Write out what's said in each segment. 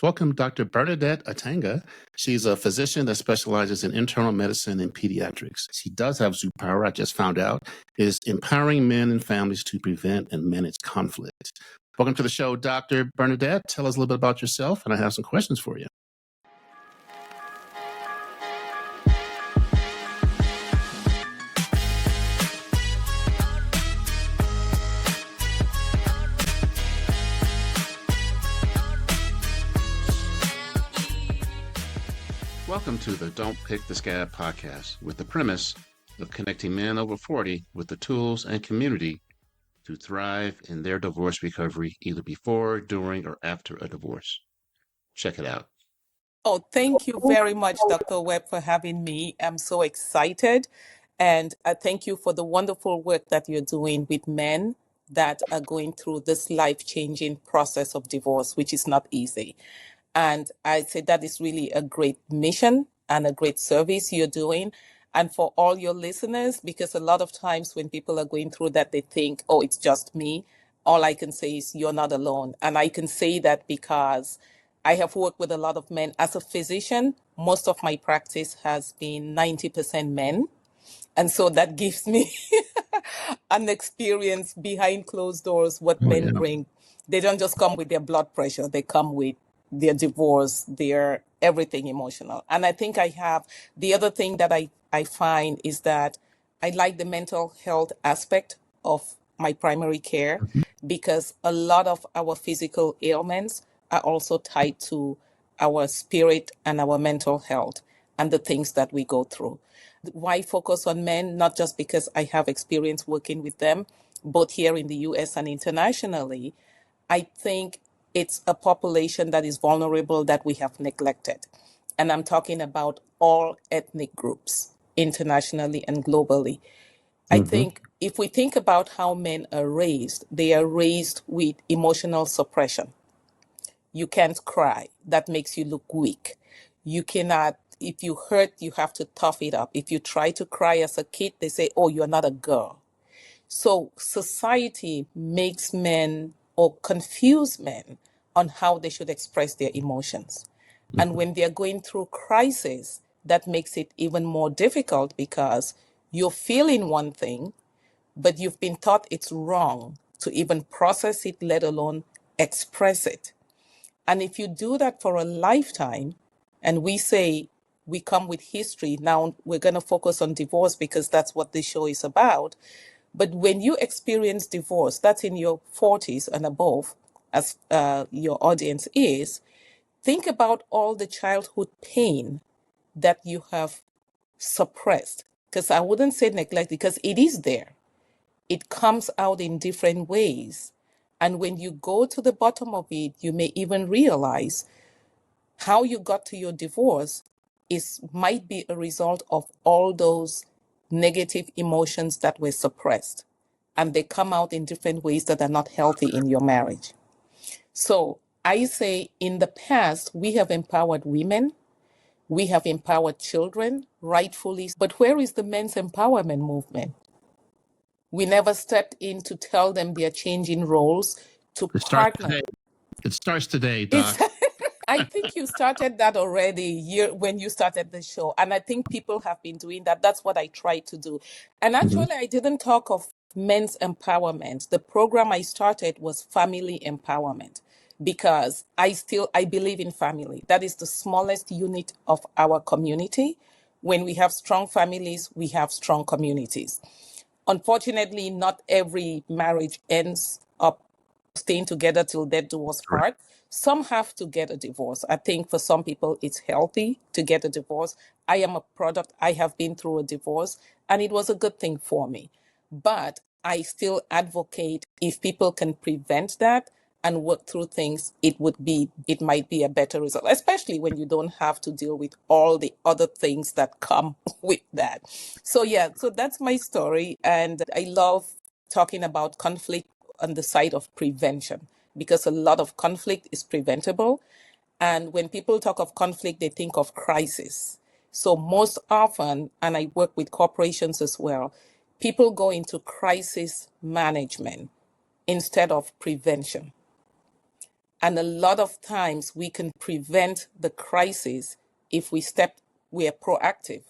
Welcome Dr. Bernadette Atanga. She's a physician that specializes in internal medicine and pediatrics. She does have superpower, I just found out, is empowering men and families to prevent and manage conflict. Welcome to the show, Dr. Bernadette. Tell us a little bit about yourself, and I have some questions for you. Welcome to the Don't Pick the Scab podcast, with the premise of connecting men over 40 with the tools and community to thrive in their divorce recovery, either before, during, or after a divorce. Check it out. Oh, thank you very much, Dr. Webb, for having me. I'm so excited. And I thank you for the wonderful work that you're doing with men that are going through this life-changing process of divorce, which is not easy. And I say that is really a great mission and a great service you're doing. And for all your listeners, because a lot of times when people are going through that, they think, oh, it's just me. All I can say is you're not alone. And I can say that because I have worked with a lot of men. As a physician, most of my practice has been 90% men. And so that gives me an experience behind closed doors, what men bring. They don't just come with their blood pressure, they come with their divorce, their everything emotional. And I think I have the other thing that I find is that I like the mental health aspect of my primary care because a lot of our physical ailments are also tied to our spirit and our mental health and the things that we go through. Why focus on men? Not just because I have experience working with them, both here in the US and internationally. I think it's a population that is vulnerable that we have neglected. And I'm talking about all ethnic groups internationally and globally. I think if we think about how men are raised, they are raised with emotional suppression. You can't cry. That makes you look weak. You cannot, if you hurt, you have to tough it up. If you try to cry as a kid, they say, oh, you're not a girl. So society makes men or confuse men on how they should express their emotions. And when they're going through crisis, that makes it even more difficult because you're feeling one thing, but you've been taught it's wrong to even process it, let alone express it. And if you do that for a lifetime, and we say we come with history, now we're going to focus on divorce because that's what this show is about. But when you experience divorce, that's in your 40s and above, as your audience is, think about all the childhood pain that you have suppressed. Because I wouldn't say neglect, because it is there. It comes out in different ways. And when you go to the bottom of it, you may even realize how you got to your divorce might be a result of all those negative emotions that were suppressed. And they come out in different ways that are not healthy in your marriage. So I say in the past, we have empowered women. We have empowered children, rightfully. But where is the men's empowerment movement? We never stepped in to tell them they're changing roles to partner. It starts today, Doc. I think you started that already when you started the show. And I think people have been doing that. That's what I tried to do. And actually, I didn't talk of men's empowerment. The program I started was family empowerment because I believe in family. That is the smallest unit of our community. When we have strong families, we have strong communities. Unfortunately, not every marriage ends up staying together till death do us part. Some have to get a divorce. I think for some people, it's healthy to get a divorce. I am a product. I have been through a divorce, and it was a good thing for me. But I still advocate if people can prevent that and work through things, it might be a better result, especially when you don't have to deal with all the other things that come with that. So that's my story. And I love talking about conflict on the side of prevention because a lot of conflict is preventable. And when people talk of conflict, they think of crisis. So most often, and I work with corporations as well, people go into crisis management instead of prevention. And a lot of times we can prevent the crisis if we are proactive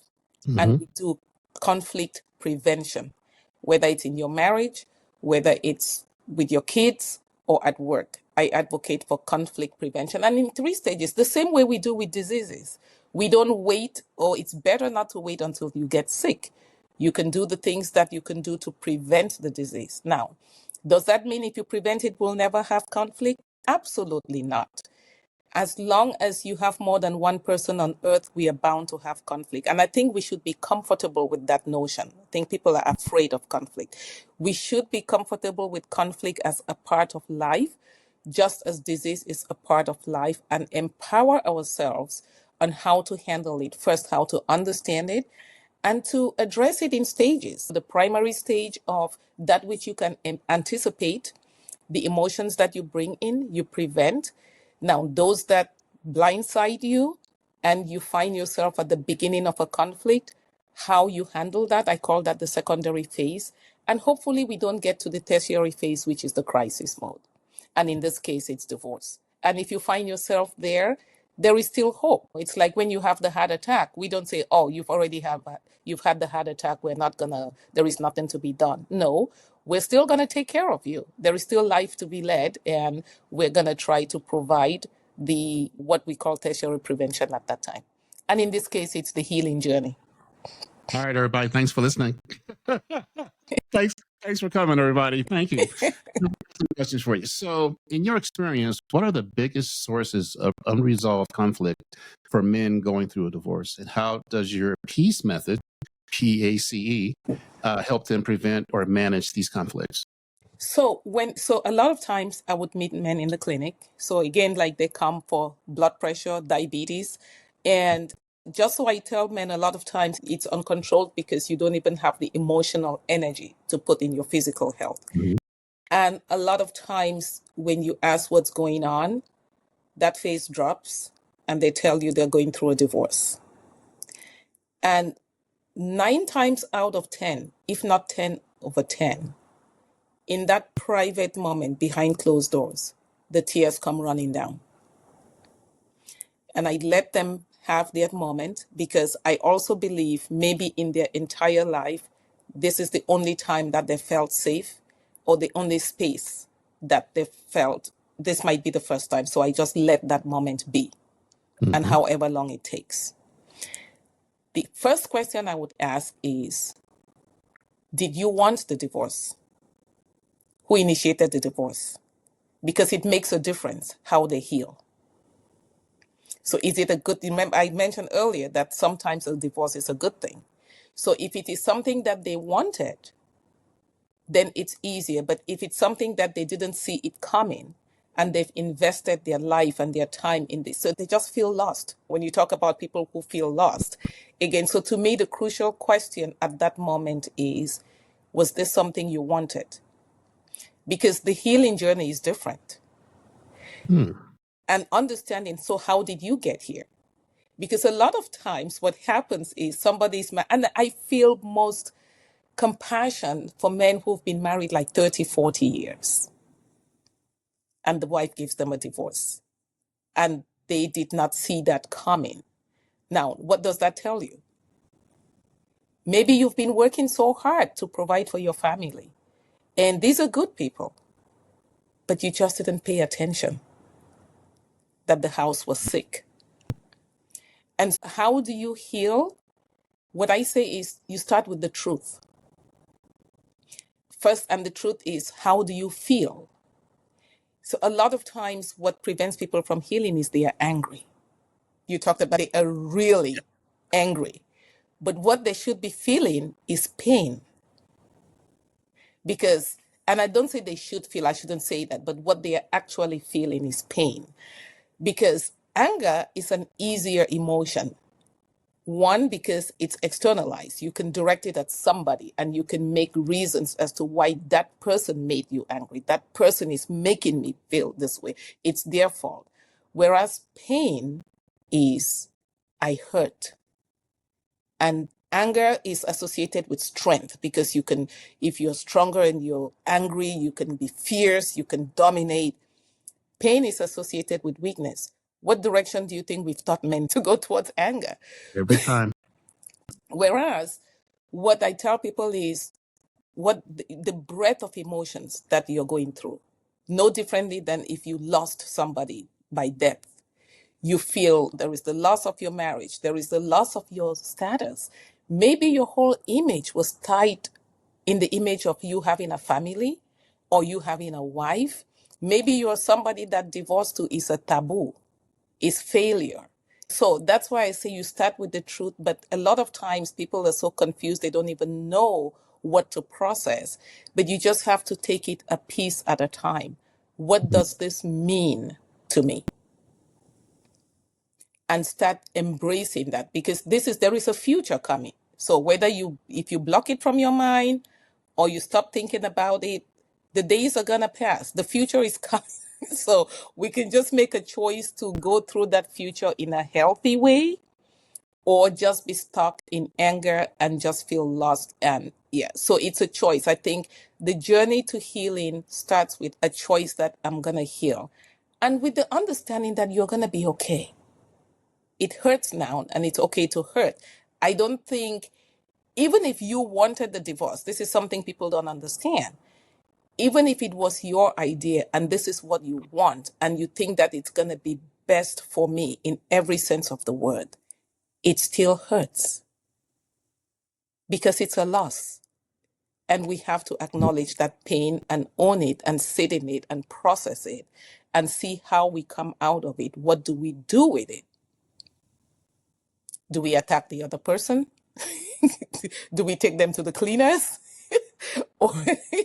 and we do conflict prevention, whether it's in your marriage, whether it's with your kids or at work. I advocate for conflict prevention. And in 3 stages, the same way we do with diseases. We don't wait, or it's better not to wait until you get sick. You can do the things that you can do to prevent the disease. Now, does that mean if you prevent it, we'll never have conflict? Absolutely not. As long as you have more than one person on earth, we are bound to have conflict. And I think we should be comfortable with that notion. I think people are afraid of conflict. We should be comfortable with conflict as a part of life, just as disease is a part of life, and empower ourselves on how to handle it. First, how to understand it and to address it in stages. The primary stage of that which you can anticipate, the emotions that you bring in, you prevent. Now, those that blindside you and you find yourself at the beginning of a conflict, how you handle that, I call that the secondary phase. And hopefully we don't get to the tertiary phase, which is the crisis mode. And in this case, it's divorce. And if you find yourself there, there is still hope. It's like when you have the heart attack, we don't say, oh, you've had the heart attack. There is nothing to be done. No, we're still going to take care of you. There is still life to be led. And we're going to try to provide what we call tertiary prevention at that time. And in this case, it's the healing journey. All right, everybody. Thanks for listening. Thanks for coming, everybody. Thank you. Questions for you. So, in your experience, what are the biggest sources of unresolved conflict for men going through a divorce? And how does your P.A.C.E method, P.A.C.E, help them prevent or manage these conflicts? So a lot of times I would meet men in the clinic. So again, like they come for blood pressure, diabetes, and just so I tell men, a lot of times it's uncontrolled because you don't even have the emotional energy to put in your physical health. Mhm. And a lot of times when you ask what's going on, that face drops and they tell you they're going through a divorce. And 9 times out of 10, if not 10 over 10, in that private moment behind closed doors, the tears come running down. And I let them have their moment because I also believe maybe in their entire life, this is the only time that they felt safe or the only space that they felt this might be the first time. So I just let that moment be, and however long it takes. The first question I would ask is, did you want the divorce? Who initiated the divorce? Because it makes a difference how they heal. So is it a good, remember I mentioned earlier that sometimes a divorce is a good thing. So if it is something that they wanted, then it's easier. But if it's something that they didn't see it coming and they've invested their life and their time in this, so they just feel lost. When you talk about people who feel lost, again, so to me, the crucial question at that moment is, was this something you wanted? Because the healing journey is different. And understanding, so how did you get here? Because a lot of times what happens is and I feel most compassion for men who've been married like 30, 40 years. And the wife gives them a divorce. And they did not see that coming. Now, what does that tell you? Maybe you've been working so hard to provide for your family. And these are good people. But you just didn't pay attention that the house was sick. And how do you heal? What I say is you start with the truth. First, and the truth is, how do you feel? So a lot of times what prevents people from healing is they are angry. You talked about they are really angry. But what they should be feeling is pain. Because, and I don't say they should feel, I shouldn't say that, but what they are actually feeling is pain. Because anger is an easier emotion. One, because it's externalized. You can direct it at somebody and you can make reasons as to why that person made you angry. That person is making me feel this way. It's their fault. Whereas pain is, I hurt. And anger is associated with strength because you can, if you're stronger and you're angry, you can be fierce, you can dominate. Pain is associated with weakness. What direction do you think we've taught men to go towards anger? Every time. Whereas what I tell people is what the breadth of emotions that you're going through, no differently than if you lost somebody by death. You feel there is the loss of your marriage, there is the loss of your status. Maybe your whole image was tied in the image of you having a family or you having a wife. Maybe you're somebody that divorce to is a taboo, is failure. So that's why I say you start with the truth, but a lot of times people are so confused, they don't even know what to process. But you just have to take it a piece at a time. What does this mean to me? And start embracing that, because there is a future coming. So whether if you block it from your mind or you stop thinking about it, the days are gonna pass. The future is coming. So we can just make a choice to go through that future in a healthy way, or just be stuck in anger and just feel lost. And yeah, so it's a choice. I think the journey to healing starts with a choice that I'm gonna heal, and with the understanding that you're gonna be okay. It hurts now and it's okay to hurt. I don't think, even if you wanted the divorce, this is something people don't understand. Even if it was your idea and this is what you want, and you think that it's going to be best for me in every sense of the word, it still hurts because it's a loss. And we have to acknowledge that pain and own it and sit in it and process it and see how we come out of it. What do we do with it? Do we attack the other person? Do we take them to the cleaners? Or,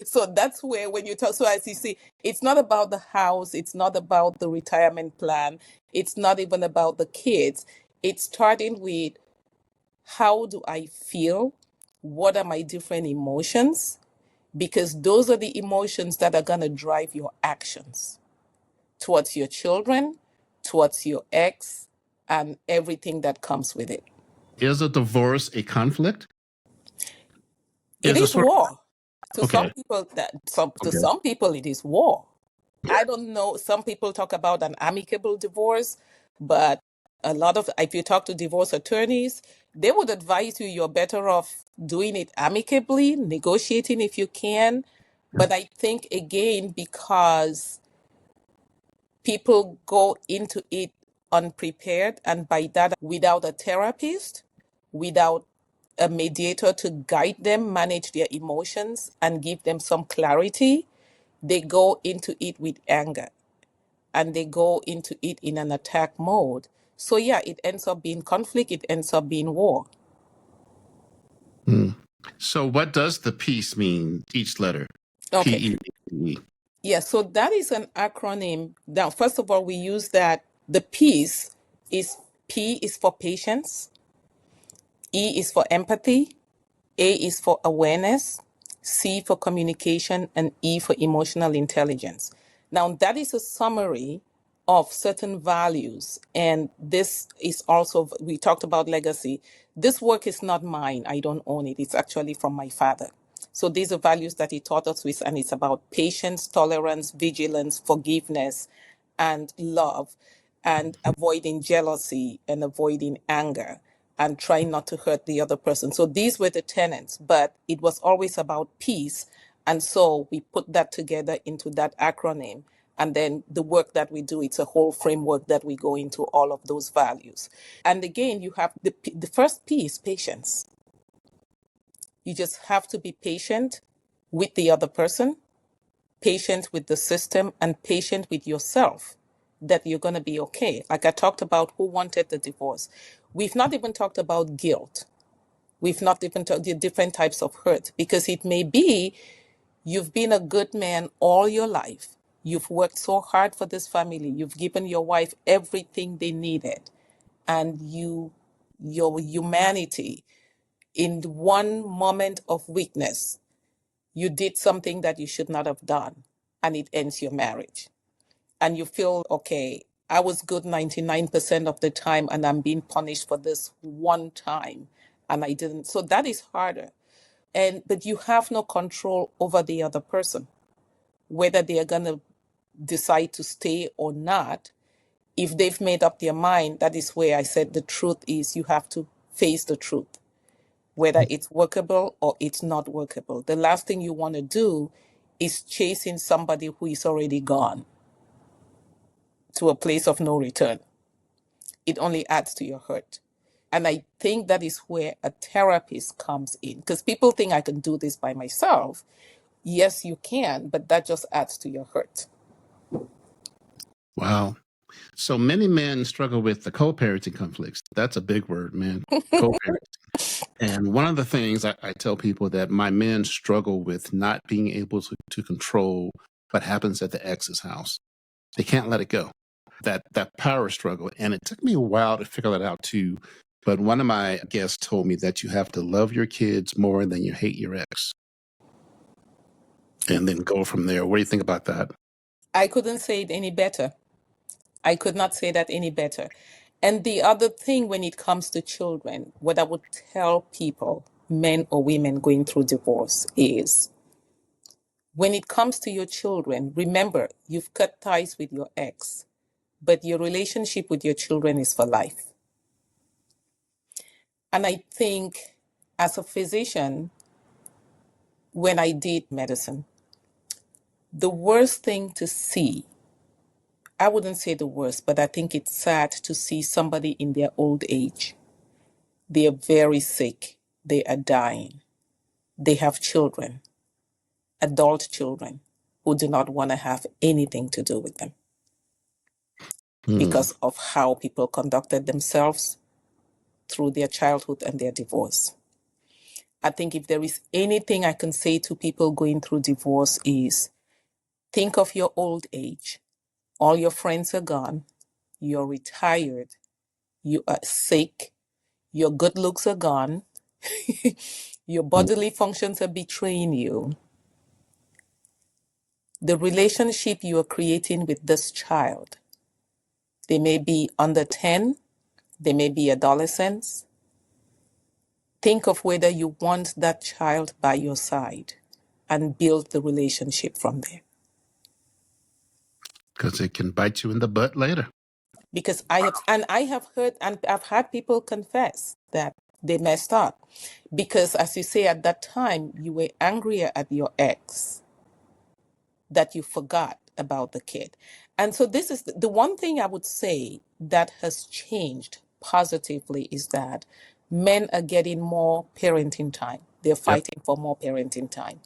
so that's where, when you talk, so as you see, it's not about the house, it's not about the retirement plan, it's not even about the kids. It's starting with, how do I feel? What are my different emotions? Because those are the emotions that are going to drive your actions towards your children, towards your ex, and everything that comes with it. Is a divorce a conflict? It Is a is sort war. To some okay. people, to Okay. some people, it is war. I don't know. Some people talk about an amicable divorce, but a lot of, if you talk to divorce attorneys, they would advise you you're better off doing it amicably, negotiating if you can. But I think, again, because people go into it unprepared, and by that, without a therapist, without a mediator to guide them, manage their emotions, and give them some clarity, they go into it with anger and they go into it in an attack mode. So, yeah, it ends up being conflict, it ends up being war. So what does the peace mean? Each letter. Okay. P-E-E. Yeah, so that is an acronym. Now, first of all, we use that the peace is, P is for patience, E is for empathy, A is for awareness, C for communication, and E for emotional intelligence. Now, that is a summary of certain values. And this is also, we talked about legacy. This work is not mine. I don't own it. It's actually from my father. So these are values that he taught us with, and it's about patience, tolerance, vigilance, forgiveness, and love, and avoiding jealousy and avoiding anger and trying not to hurt the other person. So these were the tenets, but it was always about peace. And so we put that together into that acronym. And then the work that we do, it's a whole framework that we go into all of those values. And again, you have the first P is patience. You just have to be patient with the other person, patient with the system, and patient with yourself, that you're going to be okay. Like I talked about who wanted the divorce. We've not even talked about guilt. We've not even talked the different types of hurt, because it may be you've been a good man all your life. You've worked so hard for this family. You've given your wife everything they needed. And your humanity, in one moment of weakness, you did something that you should not have done, and it ends your marriage. And you feel, okay, I was good 99% of the time, and I'm being punished for this one time, and I didn't. So that is harder. But you have no control over the other person, whether they are going to decide to stay or not, if they've made up their mind, that is where I said the truth is you have to face the truth, whether it's workable or it's not workable. The last thing you want to do is chasing somebody who is already gone to a place of no return. It only adds to your hurt. And I think that is where a therapist comes in, because people think I can do this by myself. Yes, you can, but that just adds to your hurt. Wow. So many men struggle with the co-parenting conflicts. That's a big word, man. Co-parenting. And one of the things I tell people that my men struggle with not being able to control what happens at the ex's house. They can't let it go. That power struggle. And it took me a while to figure that out too. But one of my guests told me that you have to love your kids more than you hate your ex. And then go from there. What do you think about that? I couldn't say it any better. I could not say that any better. And the other thing when it comes to children, what I would tell people, men or women going through divorce, is when it comes to your children, remember, you've cut ties with your ex, but your relationship with your children is for life. And I think as a physician, when I did medicine, the worst thing to see, I wouldn't say the worst, but I think it's sad to see somebody in their old age. They are very sick. They are dying. They have children, adult children, who do not want to have anything to do with them because of how people conducted themselves through their childhood and their divorce. I think if there is anything I can say to people going through divorce is think of your old age. All your friends are gone. You're retired. You are sick. Your good looks are gone. Your bodily functions are betraying you. The relationship you are creating with this child, they may be under 10, they may be adolescents. Think of whether you want that child by your side and build the relationship from there. Because it can bite you in the butt later. Because I have heard and I've had people confess that they messed up. Because as you say, at that time, you were angrier at your ex that you forgot about the kid. And so this is the one thing I would say that has changed positively is that men are getting more parenting time. They're fighting for more parenting time.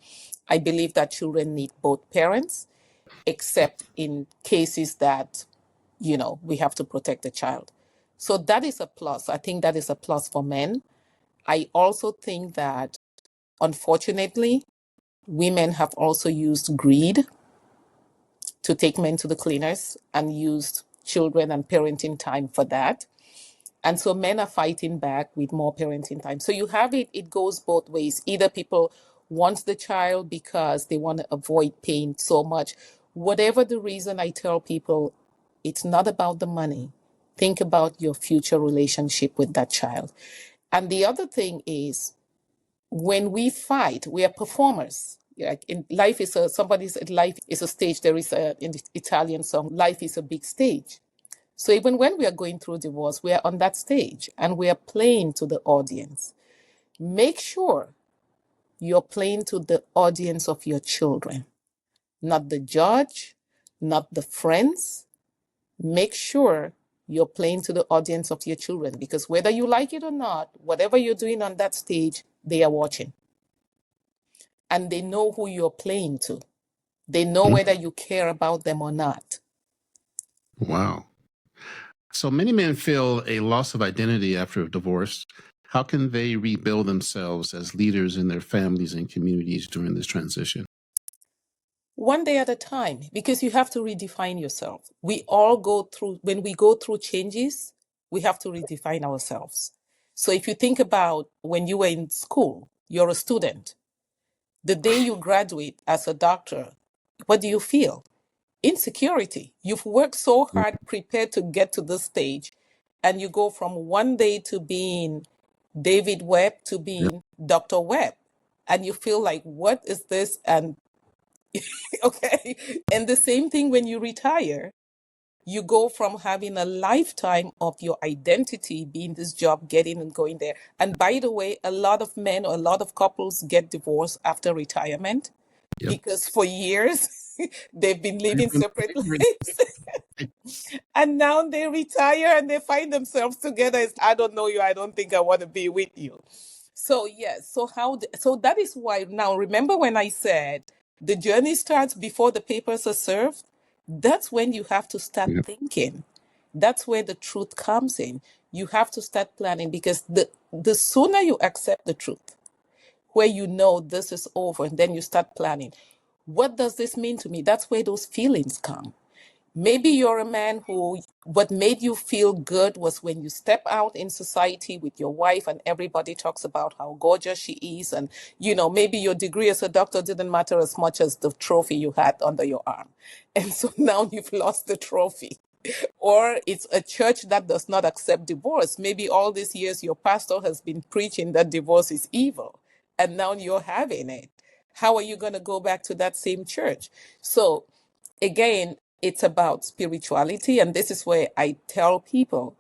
I believe that children need both parents, except in cases that, we have to protect the child. So that is a plus. I think that is a plus for men. I also think that, unfortunately, women have also used greed to take men to the cleaners and used children and parenting time for that. And so men are fighting back with more parenting time. So you have it goes both ways. Either people want the child because they want to avoid pain so much. Whatever the reason, I tell people, it's not about the money. Think about your future relationship with that child. And the other thing is, when we fight, we are performers. Like in life is somebody said life is a stage. There is in the Italian song, life is a big stage. So even when we are going through divorce, we are on that stage and we are playing to the audience. Make sure you're playing to the audience of your children, not the judge, not the friends. Make sure you're playing to the audience of your children, because whether you like it or not, whatever you're doing on that stage, they are watching. And they know who you're playing to. They know whether you care about them or not. Wow. So many men feel a loss of identity after a divorce. How can they rebuild themselves as leaders in their families and communities during this transition? One day at a time, because you have to redefine yourself. We all go through, when we go through changes, we have to redefine ourselves. So if you think about when you were in school, you're a student. The day you graduate as a doctor, what do you feel? Insecurity. You've worked so hard, prepared to get to this stage, and you go from one day to being David Webb to being Dr. Webb. And you feel like, what is this? And Okay. And the same thing when you retire. You go from having a lifetime of your identity being this job, getting and going there. And by the way, a lot of men or a lot of couples get divorced after retirement Yep. because for years they've been living Different separate favorite. lives. And now they retire and they find themselves together. It's, I don't know you. I don't think I want to be with you. So yes. So so that is why now remember when I said the journey starts before the papers are served? That's when you have to start Yep. thinking. That's where the truth comes in. You have to start planning because the sooner you accept the truth, where you know this is over, and then you start planning. What does this mean to me? That's where those feelings come. Maybe you're a man who what made you feel good was when you step out in society with your wife and everybody talks about how gorgeous she is. And, maybe your degree as a doctor didn't matter as much as the trophy you had under your arm. And so now you've lost the trophy. Or it's a church that does not accept divorce. Maybe all these years your pastor has been preaching that divorce is evil, and now you're having it. How are you going to go back to that same church? So, again, it's about spirituality. And this is where I tell people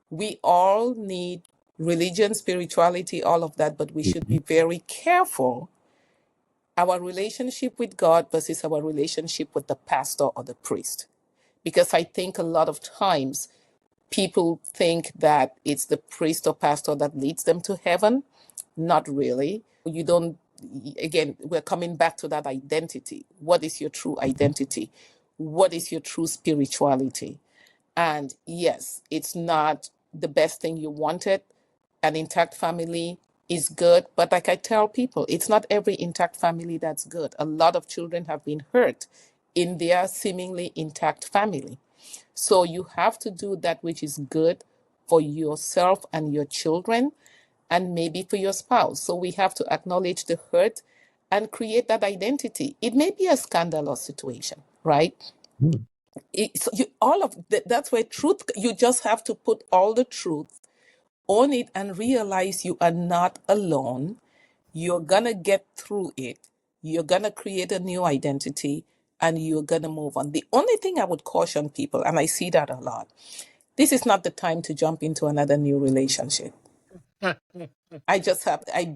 we all need religion, spirituality, all of that, but we should be Mhm. very careful our relationship with God versus our relationship with the pastor or the priest. Because I think a lot of times people think that it's the priest or pastor that leads them to heaven. Not really. You don't, again, we're coming back to that identity. What is your true identity? What is your true spirituality? And yes, it's not the best thing you wanted. An intact family is good. But like I tell people, it's not every intact family that's good. A lot of children have been hurt in their seemingly intact family. So you have to do that which is good for yourself and your children and maybe for your spouse. So we have to acknowledge the hurt and create that identity. It may be a scandalous situation, right? Mm. All of that's where truth, you just have to put all the truth on it and realize you are not alone. You're going to get through it. You're going to create a new identity and you're going to move on. The only thing I would caution people, and I see that a lot, this is not the time to jump into another new relationship. I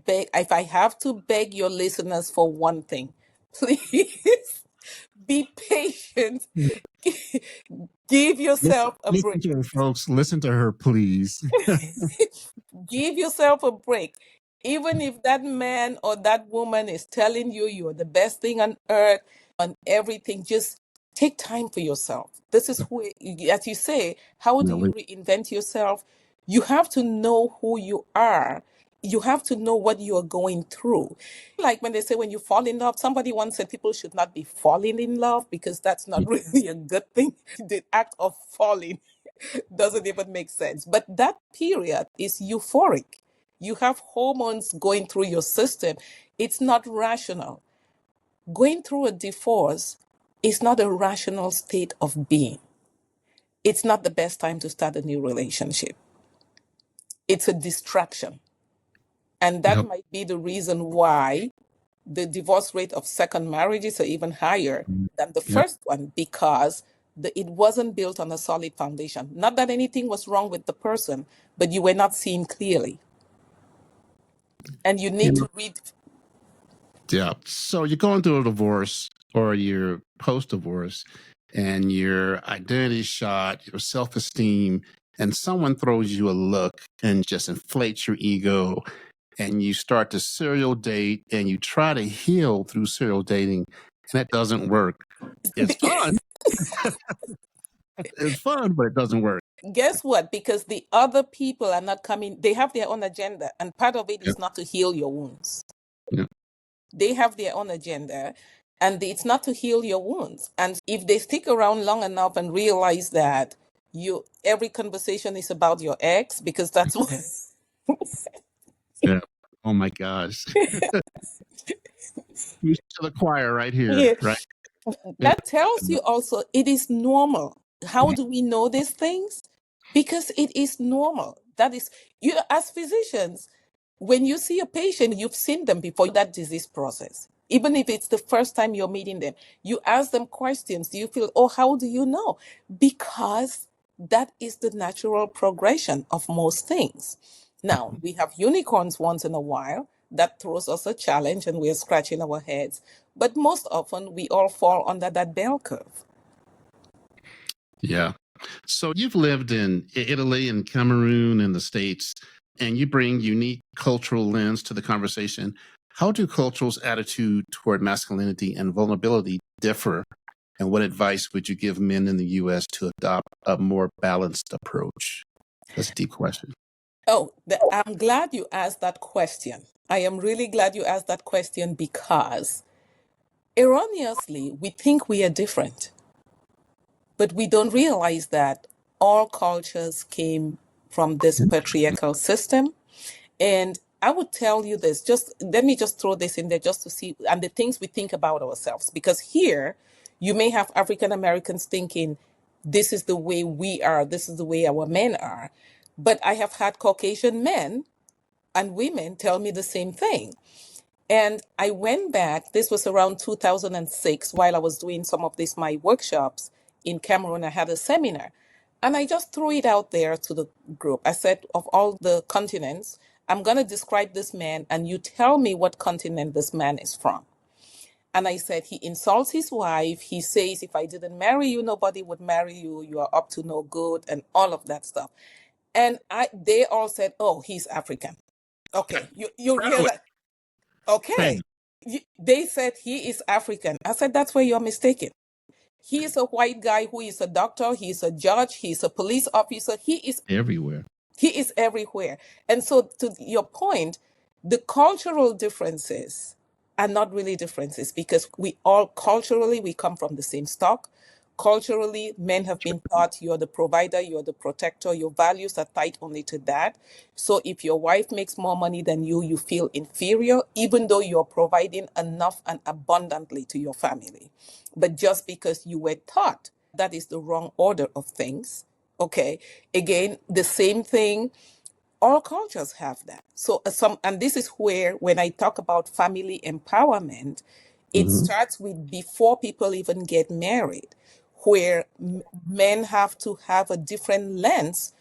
beg, if I have to beg your listeners for one thing, please be patient. Give yourself a Listen break. to her, folks. Listen to her, please. Give yourself a break. Even if that man or that woman is telling you you're the best thing on earth and everything, just take time for yourself. This is who, as you say, how do No, you reinvent yourself? You have to know who you are. You have to know what you are going through. Like when they say when you fall in love, somebody once said people should not be falling in love because that's not really a good thing. The act of falling doesn't even make sense. But that period is euphoric. You have hormones going through your system. It's not rational. Going through a divorce is not a rational state of being. It's not the best time to start a new relationship. It's a distraction. And that yep. might be the reason why the divorce rate of second marriages are even higher than the Yep. first one because it wasn't built on a solid foundation. Not that anything was wrong with the person, but you were not seeing clearly. And you You need know, to read. yeah. So you're going through a divorce or you're post divorce and your identity shot, your self esteem, and someone throws you a look and just inflates your ego. And you start to serial date and you try to heal through serial dating, and it doesn't work. It's fun. It's fun, but it doesn't work. Guess what? Because the other people are not coming, they have their own agenda. And part of it Yep. is not to heal your wounds. Yep. They have their own agenda, and it's not to heal your wounds. And if they stick around long enough and realize that every conversation is about your ex, because that's what Yeah. Oh my gosh. Preach to the choir right here, yeah, right? Yeah. that tells you also it is normal. How do we know these things? Because it is normal. That is, as physicians, when you see a patient, you've seen them before that disease process. Even if it's the first time you're meeting them, you ask them questions. Do you feel, oh, how do you know? Because that is the natural progression of most things. Now, we have unicorns once in a while that throws us a challenge and we're scratching our heads. But most often, we all fall under that bell curve. Yeah. So you've lived in Italy and Cameroon and the States, and you bring unique cultural lens to the conversation. How do cultures' attitude toward masculinity and vulnerability differ? And what advice would you give men in the U.S. to adopt a more balanced approach? That's a deep question. Oh, I'm glad you asked that question. I am really glad you asked that question because erroneously, we think we are different, but we don't realize that all cultures came from this patriarchal system. And I would tell you this, just let me just throw this in there just to see, and the things we think about ourselves. Because here, you may have African Americans thinking, this is the way we are, this is the way our men are. But I have had Caucasian men and women tell me the same thing. And I went back, this was around 2006, while I was doing some of these, my workshops in Cameroon. I had a seminar. And I just threw it out there to the group. I said, of all the continents, I'm going to describe this man, and you tell me what continent this man is from. And I said, he insults his wife. He says, if I didn't marry you, nobody would marry you. You are up to no good, and all of that stuff. And they all said, oh, he's African. Okay, you Really? realize, okay. They said he is African. I said, that's where you're mistaken. He is a white guy who is a doctor, he's a judge, he's a police officer, Everywhere. he is everywhere. And so, to your point, the cultural differences are not really differences because we all culturally we come from the same stock. Culturally, men have been taught you're the provider, you're the protector, your values are tied only to that. So if your wife makes more money than you feel inferior, even though you're providing enough and abundantly to your family. But just because you were taught that is the wrong order of things. Okay. Again, the same thing. All cultures have that. So and this is where, when I talk about family empowerment, it starts with before people even get married, where men have to have a different lens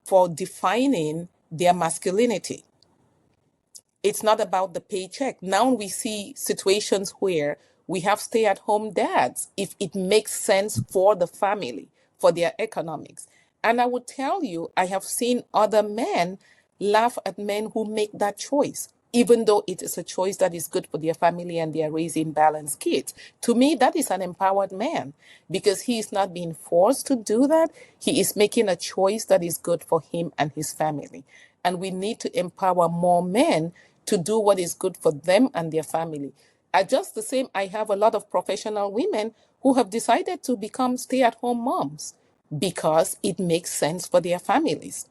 for defining their masculinity. It's not about the paycheck. Now we see situations where we have stay at home dads if it makes sense for the family, for their economics. And I would tell you, I have seen other men laugh at men who make that choice, even though it is a choice that is good for their family and they are raising balanced kids. To me, that is an empowered man because he is not being forced to do that. He is making a choice that is good for him and his family. And we need to empower more men to do what is good for them and their family. Just the same, I have a lot of professional women who have decided to become stay at home moms because it makes sense for their families.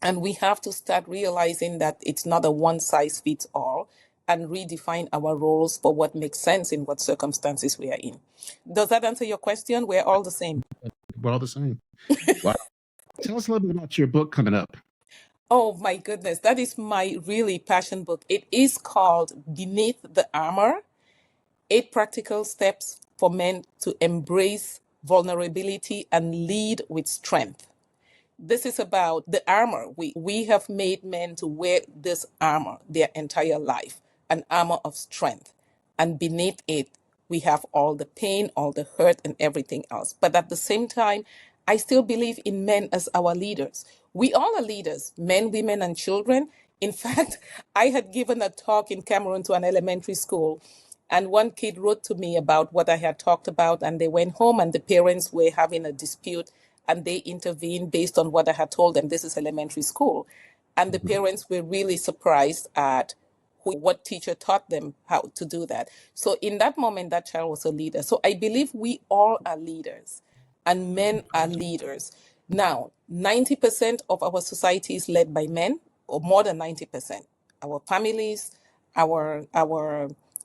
And we have to start realizing that it's not a one size fits all and redefine our roles for what makes sense in what circumstances we are in. Does that answer your question? We're all the same. We're all the same. Wow. Tell us a little bit about your book coming up. Oh my goodness, that is my really passion book. It is called Beneath the Armor: 8 Practical Steps for Men to Embrace Vulnerability and Lead with Strength. This is about the armor. We have made men to wear this armor their entire life, an armor of strength. And beneath it, we have all the pain, all the hurt, and everything else. But at the same time, I still believe in men as our leaders. We all are leaders, men, women, and children. In fact, I had given a talk in Cameroon to an elementary school, and one kid wrote to me about what I had talked about, and they went home, and the parents were having a dispute, and they intervened based on what I had told them. This is elementary school. And the parents were really surprised at what teacher taught them how to do that. So in that moment, that child was a leader. So I believe we all are leaders and men are leaders. Now, 90% of our society is led by men, or more than 90%. Our families, our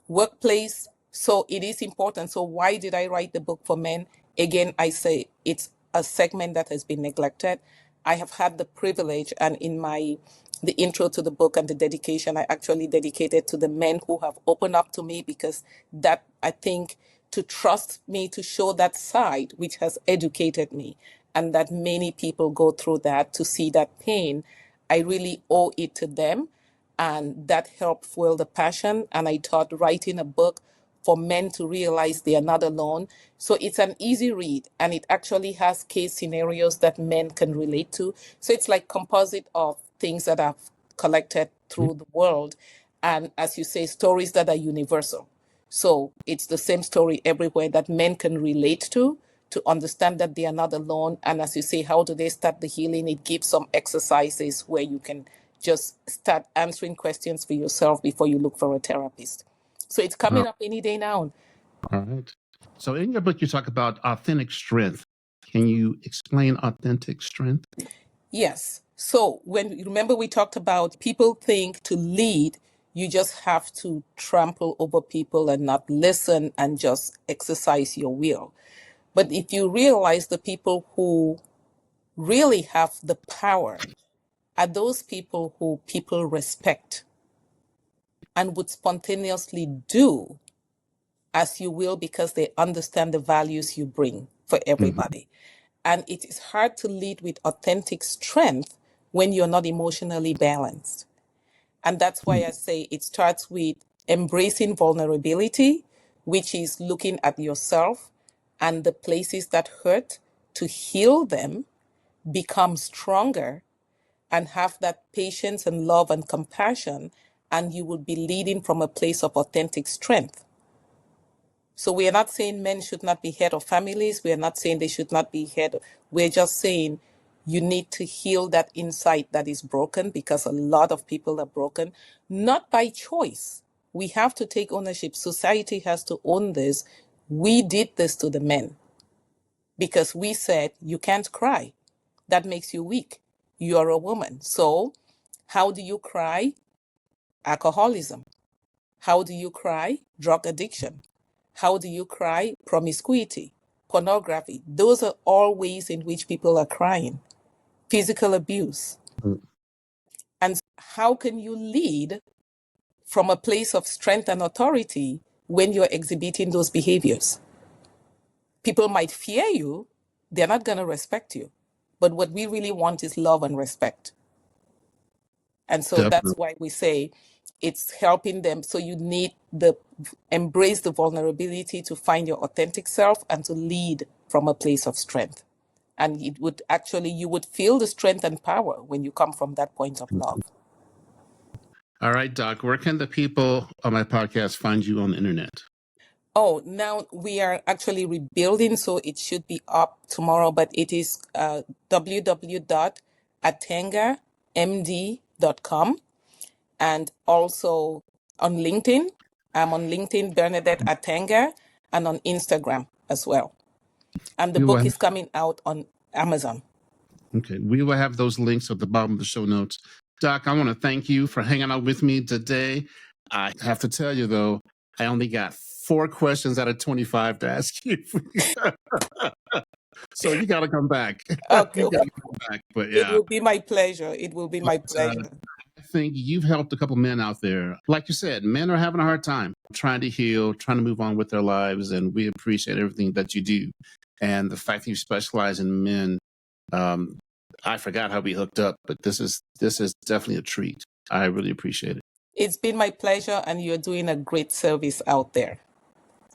workplace. So it is important. So why did I write the book for men? Again, I say it's a segment that has been neglected. I have had the privilege, and in my the intro to the book and the dedication I actually dedicated to the men who have opened up to me, because that, I think, to trust me, to show that side which has educated me, and that many people go through that, to see that pain, I really owe it to them. And that helped fuel the passion. And I thought writing a book for men to realize they are not alone. So it's an easy read, and it actually has case scenarios that men can relate to. So it's like composite of things that I've collected through the world. And as you say, stories that are universal. So it's the same story everywhere that men can relate to understand that they are not alone. And as you say, how do they start the healing? It gives some exercises where you can just start answering questions for yourself before you look for a therapist. So it's coming up any day now. All right. So in your book, you talk about authentic strength. Can you explain authentic strength? Yes. So when you remember, we talked about people think to lead, you just have to trample over people and not listen and just exercise your will. But if you realize the people who really have the power are those people who people respect and would spontaneously do as you will, because they understand the values you bring for everybody. And it is hard to lead with authentic strength when you're not emotionally balanced. And that's why I say it starts with embracing vulnerability, which is looking at yourself and the places that hurt, to heal them, become stronger, and have that patience and love and compassion. And you will be leading from a place of authentic strength. So we are not saying men should not be head of families. We are not saying they should not be head. We're just saying you need to heal that inside that is broken, because a lot of people are broken, not by choice. We have to take ownership. Society has to own this. We did this to the men because we said, you can't cry. That makes you weak. You're a woman. So how do you cry? Alcoholism. How do you cry? Drug addiction. How do you cry? Promiscuity, pornography. Those are all ways in which people are crying. Physical abuse. And how can you lead from a place of strength and authority when you're exhibiting those behaviors? People might fear you, they're not going to respect you. But what we really want is love and respect. And so that's why we say it's helping them. So you need the embrace the vulnerability to find your authentic self and to lead from a place of strength. And it would actually, you would feel the strength and power when you come from that point of love. All right, Doc, where can the people on my podcast find you on the internet? Oh, now we are actually rebuilding, so it should be up tomorrow, but it is www.atangamd.com. And also on LinkedIn. I'm on LinkedIn, Bernadette Atanga, and on Instagram as well. And the book is coming out on Amazon. Okay. We will have those links at the bottom of the show notes. Doc, I want to thank you for hanging out with me today. I have to tell you, though, I only got 4 questions out of 25 to ask you. So you got to come back. Okay. You got to come back. But yeah. It will be my pleasure. It will be my pleasure. I think you've helped a couple men out there. Like you said, men are having a hard time trying to heal, trying to move on with their lives. And we appreciate everything that you do. And the fact that you specialize in men, I forgot how we hooked up, but this is definitely a treat. I really appreciate it. It's been my pleasure, and you're doing a great service out there.